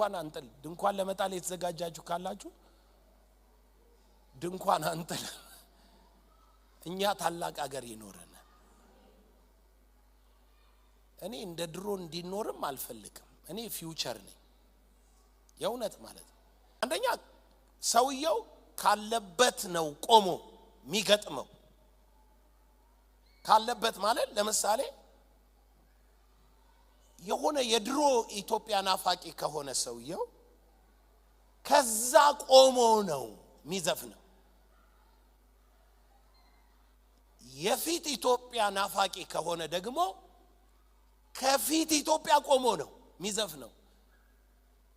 ድንኳን አንጥል ድንኳን ለመጣል የተዘጋጃችሁ ካላችሁ ድንኳን አንጥል እኛ ታላቅ ሀገር ይኖርና እኔ እንደ ድሮ እንዲኖርም አልፈልግም እኔ ፊውቸር ነኝ የእውነት ማለት አንደኛ ሰውየው ካለበት ነው ቆሞ የሚገጥመው ካለበት ማለት ለምሳሌ የሆነ የድሮ ኢትዮጵያ ናፋቂ ከሆነ ሰውየው ከዛ ቆሞ ነው የሚዘፍነው የፊት ኢትዮጵያ ናፋቂ ከሆነ ደግሞ ከፊት ኢትዮጵያ ቆሞ ነው የሚዘፍነው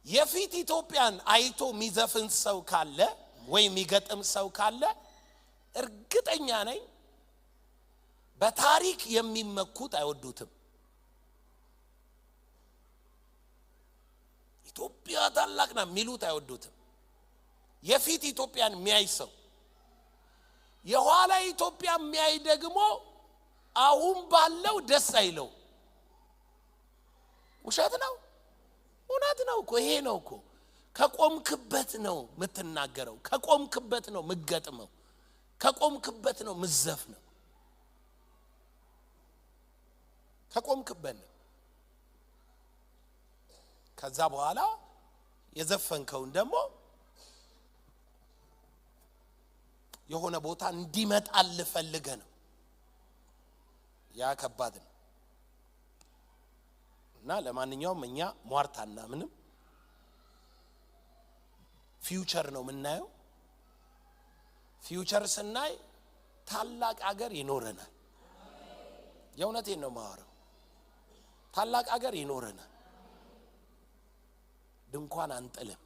የፊት ኢትዮጵያን አይቶ የሚዘፍን ሰው ካለ ወይ የሚገጥም ሰው ካለ እርግጠኛ ነኝ በታሪክ የሚመኩት አይወዱትም ኢትዮጵያ ታላቅና ሚሉት አይወዱትም የፊት ኢትዮጵያን የሚያይ ሰው የኋላ ኢትዮጵያ የሚያይ ደግሞ አሁን ባለው ደስ አይለው ውሸት ነው እውነት ነው እኮ ይሄ ነው እኮ ከቆምክበት ነው የምትናገረው ከቆምክበት ነው የምትገጥመው ከቆምክበት ነው የምትዘፍነው ከቆምክበት ነው ከዛ በኋላ የዘፈንከውን ደግሞ የሆነ ቦታ እንዲመጣል ፈልገ ነው ያ ከባድ ነው እና ለማንኛውም እኛ ሟርታና ምንም ፊውቸር ነው የምናየው ፊውቸር ስናይ ታላቅ ሀገር ይኖረናል የእውነቴን ነው ማወራው ታላቅ ሀገር ይኖረናል ድንኳን አንጥልም